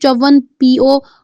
54 PO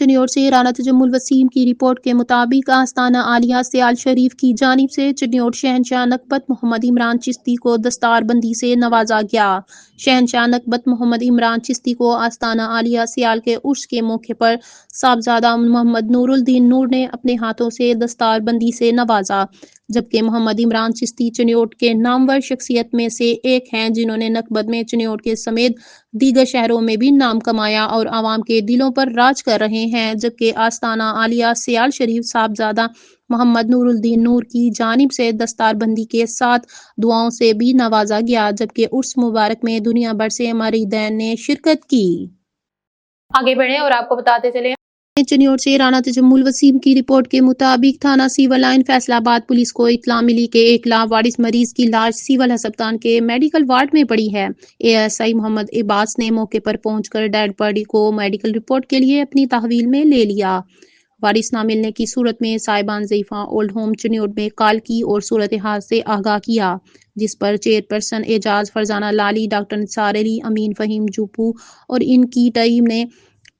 Chiniot سے رانا تجمل وسیم کی report کے مطابق آستانہ عالیہ سیال شریف کی جانب سے چنیوٹ شہنشاہ نقبت محمد عمران چشتی کو دستار بندی سے نوازا گیا۔ شہنشاہ نقبت محمد عمران چشتی کو آستانہ عالیہ سیال کے عرس کے موقع پر صاحبزادہ محمد نور الدین نور نے اپنے ہاتھوں سے دستار بندی سے نوازا، جبکہ محمد عمران چشتی چنیوٹ کے نامور شخصیت میں سے ایک ہیں جنہوں نے نقبت میں چنیوٹ کے سمیت دیگر شہروں میں بھی نام کمایا اور عوام کے دلوں پر راج کر رہے ہیں، جبکہ آستانہ عالیہ سیال شریف صاحبزادہ محمد نور الدین نور کی جانب سے دستار بندی کے ساتھ دعاؤں سے بھی نوازا گیا، جبکہ عرس مبارک میں دنیا بھر سے مریدین نے شرکت کی۔ آگے بڑھیں اور آپ کو بتاتے چلیں چنیوٹ سے رانا تجمل وسیم کی رپورٹ کے مطابق تھانہ سیول لائن فیصل آباد پولیس کو اطلاع ملی کہ ایک لاوارث مریض کی لاش سیول ہسپتال کے میڈیکل وارڈ میں پڑی ہے۔ ASI محمد عباس نے موقع پر پہنچ کر ڈیڈ باڈی کو میڈیکل رپورٹ کے لیے اپنی تحویل میں لے لیا۔ وارث نہ ملنے کی صورت میں صاحبان ضعیفہ اولڈ ہوم چنیوٹ میں کال کی اور صورتحال سے آگاہ کیا، جس پر چیئرپرسن اعجاز فرزانہ لالی، ڈاکٹر نثار علی، امین فہیم جوپو اور ان کی ٹیم نے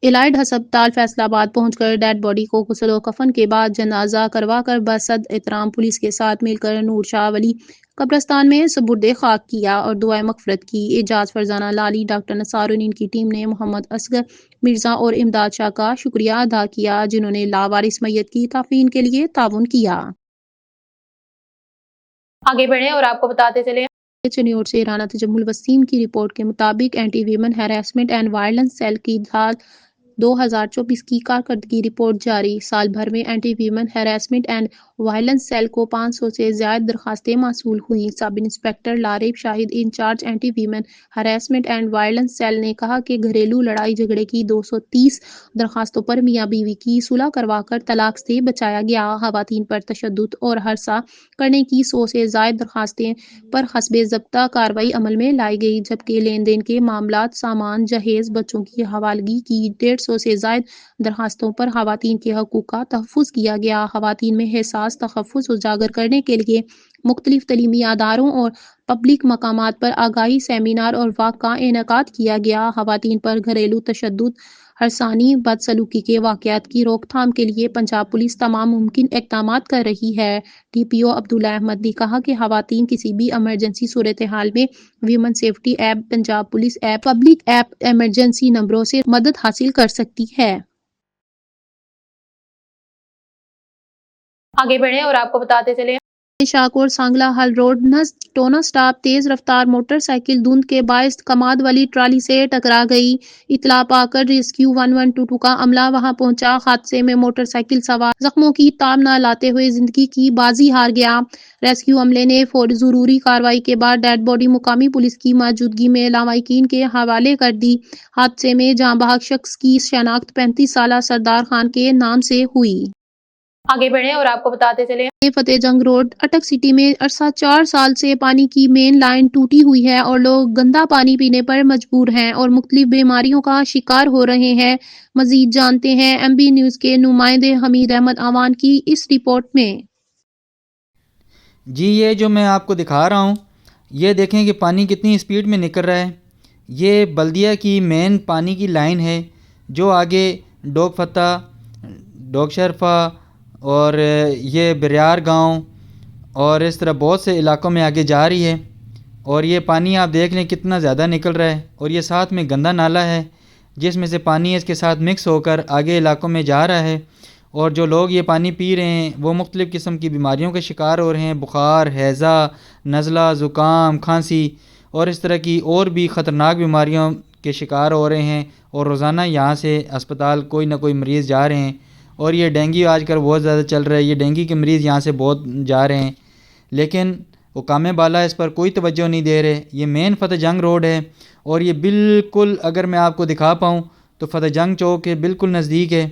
الائڈ ہسپتال فیصل آباد پہنچ کر ڈیڈ باڈی کو غسل و کفن کے بعد جنازہ کروا کر بصد احترام پولیس کے ساتھ مل کر نور شاہ ولی قبرستان میں سپرد خاک کیا اور دعائے مغفرت کی۔ اعجاز فرزانہ لالی، ڈاکٹر نثار اور ان کی ٹیم نے محمد اصغر مرزا اور امداد شاہ کا شکریہ ادا کیا، جنہوں نے لاوارث میت کی تدفین کے لیے تعاون کیا۔ آگے بڑھیں اور آپ کو بتاتے چلیں چنیوٹ سے رانا تجمل وسیم کی رپورٹ کے مطابق anti women harassment and violence cell کی سال 2024 کی کارکردگی رپورٹ جاری۔ سال بھر میں anti women harassment and violence cell کو 500 سے زائد درخواستیں موصول ہوئیں۔ Sub inspector Lareeb Shahid incharge anti women harassment and violence cell نے کہا کہ گھریلو لڑائی جھگڑے کی 230 درخواستوں پر میاں بیوی کی صلح کروا کر طلاق سے بچایا گیا۔ خواتین پر تشدد اور ہراساں کرنے کی 100 سے زائد درخواستیں پر حسب ضابطہ کارروائی عمل میں لائی گئی، جبکہ لین دین کے معاملات، سامان، جہیز، بچوں کی حوالگی کی 150 سے زائد درخواستوں پر خواتین کے حقوق کا تحفظ کیا گیا۔ خواتین میں حساس تحفظ اجاگر کرنے کے لیے مختلف تعلیمی اداروں اور پبلک مقامات پر آگاہی سیمینار اور واک کا انعقاد کیا گیا۔ خواتین پر گھریلو تشدد، ہراسانی، بدسلوکی کے واقعات کی روک تھام کے لیے پنجاب پولیس تمام ممکن اقدامات کر رہی ہے۔ DPO عبداللہ احمد نے کہا کہ خواتین کسی بھی ایمرجنسی صورتحال میں women safety app, Punjab police app, public app, emergency نمبروں سے مدد حاصل کر سکتی ہے۔ آگے بڑھیں اور آپ کو بتاتے چلیں شاہکوٹ سانگلا حل روڈ نزد ٹونا سٹاپ تیز رفتار موٹر سائیکل دھند کے باعث کماد والی ٹرالی سے ٹکرا گئی۔ اطلاع پا کر ریسکیو 1122 کا عملہ وہاں پہنچا۔ حادثے میں موٹر سائیکل سوار زخموں کی تاب نہ لاتے ہوئے زندگی کی بازی ہار گیا۔ ریسکیو عملے نے ضروری کارروائی کے بعد ڈیڈ باڈی مقامی پولیس کی موجودگی میں لواحقین کے حوالے کر دی۔ حادثے میں جاں بحق شخص کی شناخت 35 سالہ سردار خان کے نام سے ہوئی۔ آگے بڑھیں اور آپ کو بتاتے چلیں فتح جنگ روڈ اٹک سٹی میں عرصہ 4 سال سے پانی کی مین لائن ٹوٹی ہوئی ہے اور لوگ گندا پانی پینے پر مجبور ہیں اور مختلف بیماریوں کا شکار ہو رہے ہیں۔ مزید جانتے ہیں MB نیوز کے نمائندے حمید احمد آوان کی اس رپورٹ میں۔ جی یہ جو میں آپ کو دکھا رہا ہوں، یہ دیکھیں کہ پانی کتنی سپیڈ میں نکل رہا ہے۔ یہ بلدیہ کی مین پانی کی لائن ہے جو آگے ڈوگ فتح، ڈوگ شرفہ اور یہ بریار گاؤں اور اس طرح بہت سے علاقوں میں آگے جا رہی ہے، اور یہ پانی آپ دیکھ لیں کتنا زیادہ نکل رہا ہے، اور یہ ساتھ میں گندا نالا ہے جس میں سے پانی اس کے ساتھ مکس ہو کر آگے علاقوں میں جا رہا ہے، اور جو لوگ یہ پانی پی رہے ہیں وہ مختلف قسم کی بیماریوں کے شکار ہو رہے ہیں، بخار، ہیضہ، نزلہ، زکام، کھانسی اور اس طرح کی اور بھی خطرناک بیماریوں کے شکار ہو رہے ہیں، اور روزانہ یہاں سے اسپتال کوئی نہ کوئی مریض جا رہے ہیں، اور یہ ڈینگی آج کل بہت زیادہ چل رہا ہے، یہ ڈینگی کے مریض یہاں سے بہت جا رہے ہیں، لیکن حکام بالا اس پر کوئی توجہ نہیں دے رہے۔ یہ مین فتح جنگ روڈ ہے اور یہ بالکل اگر میں آپ کو دکھا پاؤں تو فتح جنگ چوک کے بالکل نزدیک ہے،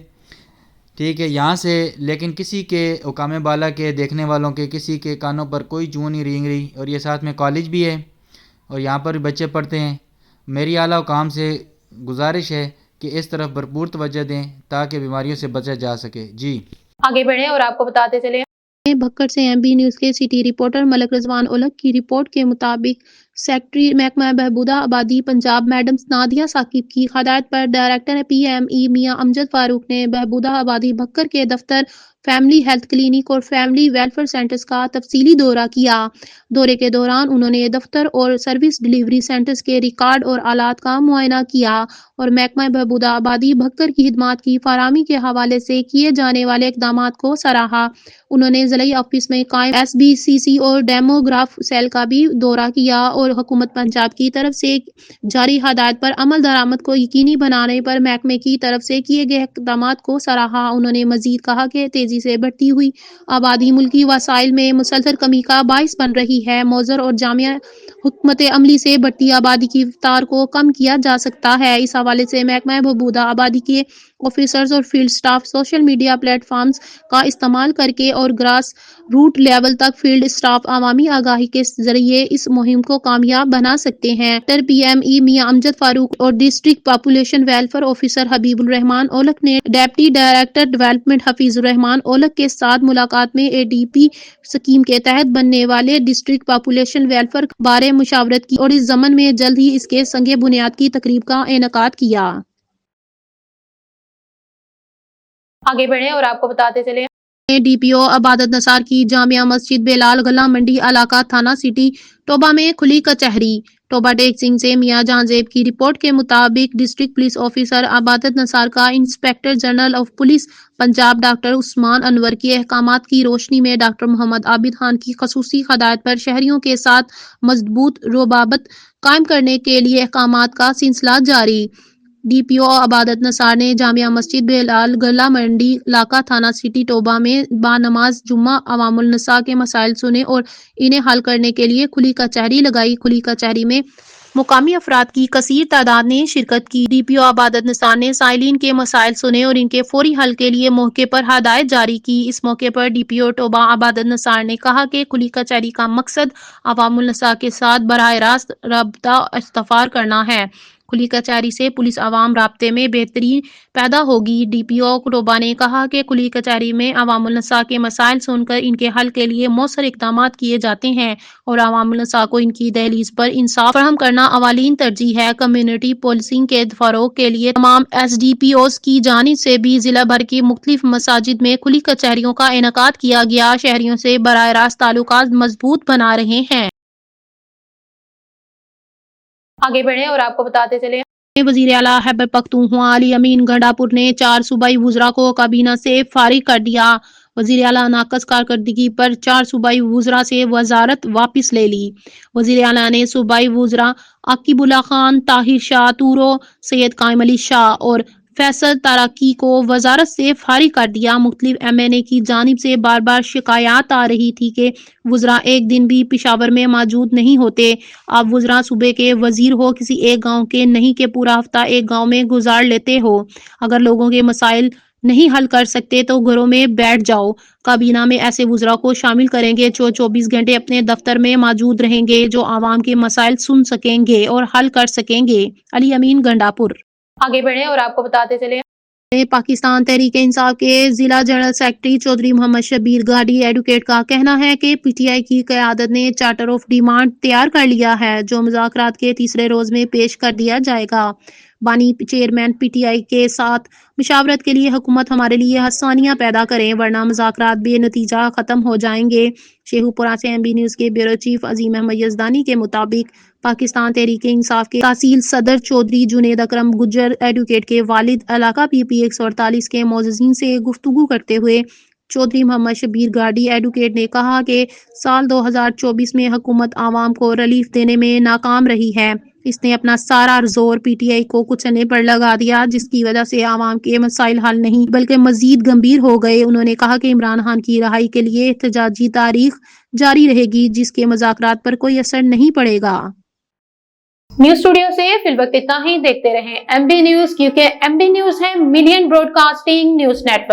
ٹھیک ہے، یہاں سے لیکن کسی کے حکام بالا کے دیکھنے والوں کے کسی کے کانوں پر کوئی چون نہیں رینگ رہی، اور یہ ساتھ میں کالج بھی ہے اور یہاں پر بچے پڑھتے ہیں۔ میری اعلیٰ حکام سے گزارش ہے کہ اس طرف بھرپور توجہ دیں تاکہ بیماریوں سے بچا جا سکے۔ جی آگے بڑھیں اور آپ کو بتاتے چلیں بھکر سے MB نیوز کے سٹی رپورٹر ملک رضوان اولک کی رپورٹ کے مطابق سیکٹری محکمہ بہبودہ آبادی پنجاب میڈم نادیہ ثاقب کی ہدایت پر ڈائریکٹر PME میاں امجد فاروق نے بہبودہ آبادی بھکر کے دفتر، فیملی ہیلتھ کلینک اور فیملی ویلفیئر سینٹرز کا تفصیلی دورہ کیا۔ دورے کے دوران انہوں نے دفتر اور سروس ڈلیوری سینٹرز کے ریکارڈ اور آلات کا معائنہ کیا اور محکمہ بہبودہ آبادی بھکر کی خدمات کی فراہمی کے حوالے سے کیے جانے والے اقدامات کو سراہا۔ انہوں نے ضلعی آفس میں قائم SBCC اور ڈیموگراف سیل کا بھی دورہ کیا اور حکومت پنجاب کی طرف سے جاری ہدایت پر عمل درآمد کو یقینی بنانے پر محکمے کی طرف سے کیے گئے اقدامات کو سراہا۔ انہوں نے مزید کہا کہ تیزی سے بڑھتی ہوئی آبادی ملکی وسائل میں مسلسل کمی کا باعث بن رہی ہے۔ مؤثر اور جامع حکمت عملی سے بڑھتی آبادی کی رفتار کو کم کیا جا سکتا ہے۔ اس حوالے سے محکمہ بہبودہ آبادی کے آفیسرز اور field staff social media platforms کا استعمال کرکے اور گراس روٹ لیول تک فیلڈ سٹاف عوامی آگاہی کے ذریعے اس مہم کو کامیاب بنا سکتے ہیں۔ PME میاں امجد فاروق اور ڈسٹرکٹ پاپولیشن ویلفیئر آفیسر حبیب الرحمان اولک نے ڈپٹی ڈائریکٹر ڈیولپمنٹ حفیظ الرحمان اولک کے ساتھ ملاقات میں ADP اسکیم کے تحت بننے والے ڈسٹرکٹ پاپولیشن ویلفیئر بارے مشاورت کی اور اس ضمن میں جلد ہی اس کے سنگ بنیاد کی تقریب کا انعقاد کیا۔ آگے بڑھیں اور آپ کو بتاتے چلیں DPO عبادت نثار کی جامعہ مسجد بلال گلہ منڈی علاقہ تھانہ سٹی ٹوبہ میں کھلی کچہری۔ ٹوبہ ٹیک سنگھ سے میاں جہاں زیب کی رپورٹ کے مطابق district police officer Ibadat Nisar کا inspector general of police Punjab doctor Usman Anwar کے احکامات کی روشنی میں ڈاکٹر محمد عابد خان کی خصوصی ہدایت پر شہریوں کے ساتھ مضبوط روابط قائم کرنے کے لیے احکامات کا سلسلہ جاری۔ DPO عبادت نثار نے جامعہ مسجد بلال گلہ منڈی علاقہ تھانہ سٹی ٹوبہ میں بنماز جمعہ عوام النساء کے مسائل سنے اور انہیں حل کرنے کے لیے کھلی کچہری لگائی۔ کھلی کچہری میں مقامی افراد کی کثیر تعداد نے شرکت کی۔ DPO عبادت نثار نے سائلین کے مسائل سنے اور ان کے فوری حل کے لیے موقع پر ہدایت جاری کی۔ اس موقع پر DPO ٹوبہ عبادت نثار نے کہا کہ کھلی کچہری کا مقصد عوام النساء کے ساتھ براہ راست رابطہ استوار کرنا ہے۔ کھلی کچہری سے پولیس عوام رابطے میں بہتری پیدا ہوگی۔ DPO ٹوبہ نے کہا کہ کھلی کچہری میں عوام النساء کے مسائل سن کر ان کے حل کے لیے مؤثر اقدامات کیے جاتے ہیں اور عوام النساء کو ان کی دہلیز پر انصاف فراہم کرنا اولین ترجیح ہے۔ کمیونٹی پولیسنگ کے فروغ کے لیے تمام SDPOs کی جانب سے بھی ضلع بھر کی مختلف مساجد میں کھلی کچہریوں کا انعقاد کیا گیا۔ شہریوں سے براہ راست تعلقات مضبوط بنا رہے ہیں۔ آگے بڑھیں اور آپ کو بتاتے چلیں وزیر اعلیٰ خیبر پختونخوا علی امین گنڈاپور نے 4 صوبائی وزراء کو کابینہ سے فارغ کر دیا۔ وزیر اعلیٰ ناقص کارکردگی پر 4 صوبائی وزراء سے وزارت واپس لے لی۔ وزیر اعلیٰ نے صوبائی وزراء عاقب اللہ خان، طاہر شاہ تورو، سید قائم علی شاہ اور فیصل تارکی کو وزارت سے فارغ کر دیا۔ مختلف MNA کی جانب سے بار بار شکایات آ رہی تھی کہ وزراء ایک دن بھی پشاور میں موجود نہیں ہوتے۔ آپ وزراء صوبے کے وزیر ہو، کسی ایک گاؤں کے نہیں کہ پورا ہفتہ ایک گاؤں میں گزار لیتے ہو۔ اگر لوگوں کے مسائل نہیں حل کر سکتے تو گھروں میں بیٹھ جاؤ۔ کابینہ میں ایسے وزراء کو شامل کریں گے جو 24 گھنٹے اپنے دفتر میں موجود رہیں گے، جو عوام کے مسائل سن سکیں گے اور حل کر سکیں گے۔ علی امین گنڈاپور۔ آگے بڑھیں اور آپ کو بتاتے چلیں پاکستان تحریک انصاف کے ضلع جنرل سیکرٹری چودھری محمد شبیر گاڑی ایڈوکیٹ کا کہنا ہے کہ PTI کی قیادت نے چارٹر آف ڈیمانڈ تیار کر لیا ہے جو مذاکرات کے تیسرے روز میں پیش کر دیا جائے گا۔ بانی چیئرمین PTI کے ساتھ مشاورت کے لیے حکومت ہمارے لیے آسانیاں پیدا کریں ورنہ مذاکرات بے نتیجہ ختم ہو جائیں گے۔ شیخو پورہ سے MB نیوز کے بیورو چیف عظیم احمد یزدانی کے مطابق پاکستان تحریک انصاف کے تحصیل صدر چودھری جنید اکرم گجر ایڈوکیٹ کے والد علاقہ PP 148 کے معززین سے گفتگو کرتے ہوئے چودھری محمد شبیر گاڑی ایڈوکیٹ نے کہا کہ سال 2024 میں حکومت عوام کو ریلیف دینے میں ناکام رہی ہے۔ اس نے اپنا سارا زور PTI کو کچلنے پر لگا دیا جس کی وجہ سے عوام کے مسائل حل نہیں بلکہ مزید گمبھیر ہو گئے۔ انہوں نے کہا کہ عمران خان کی رہائی کے لیے احتجاجی تاریخ جاری رہے گی جس کے مذاکرات پر کوئی اثر نہیں پڑے گا۔ نیوز اسٹوڈیو سے فی الوقت اتنا ہی، دیکھتے رہیں MB نیوز کیونکہ MB نیوز ہے million broadcasting news net work.